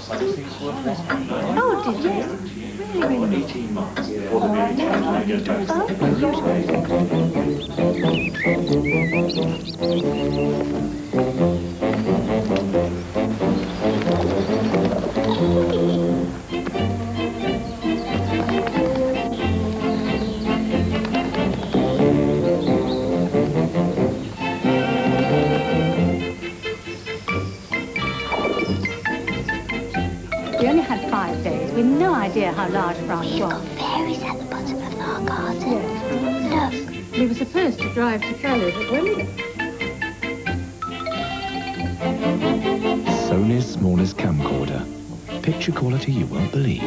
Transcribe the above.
Oh, did you? Really? 18 months before the very time I get back. We only had 5 days, with no idea how large France We've was. got fairies at the bottom of our garden. Yes. Look. We were supposed to drive to Calais, but when we... Sony's smallest camcorder. Picture quality you won't believe.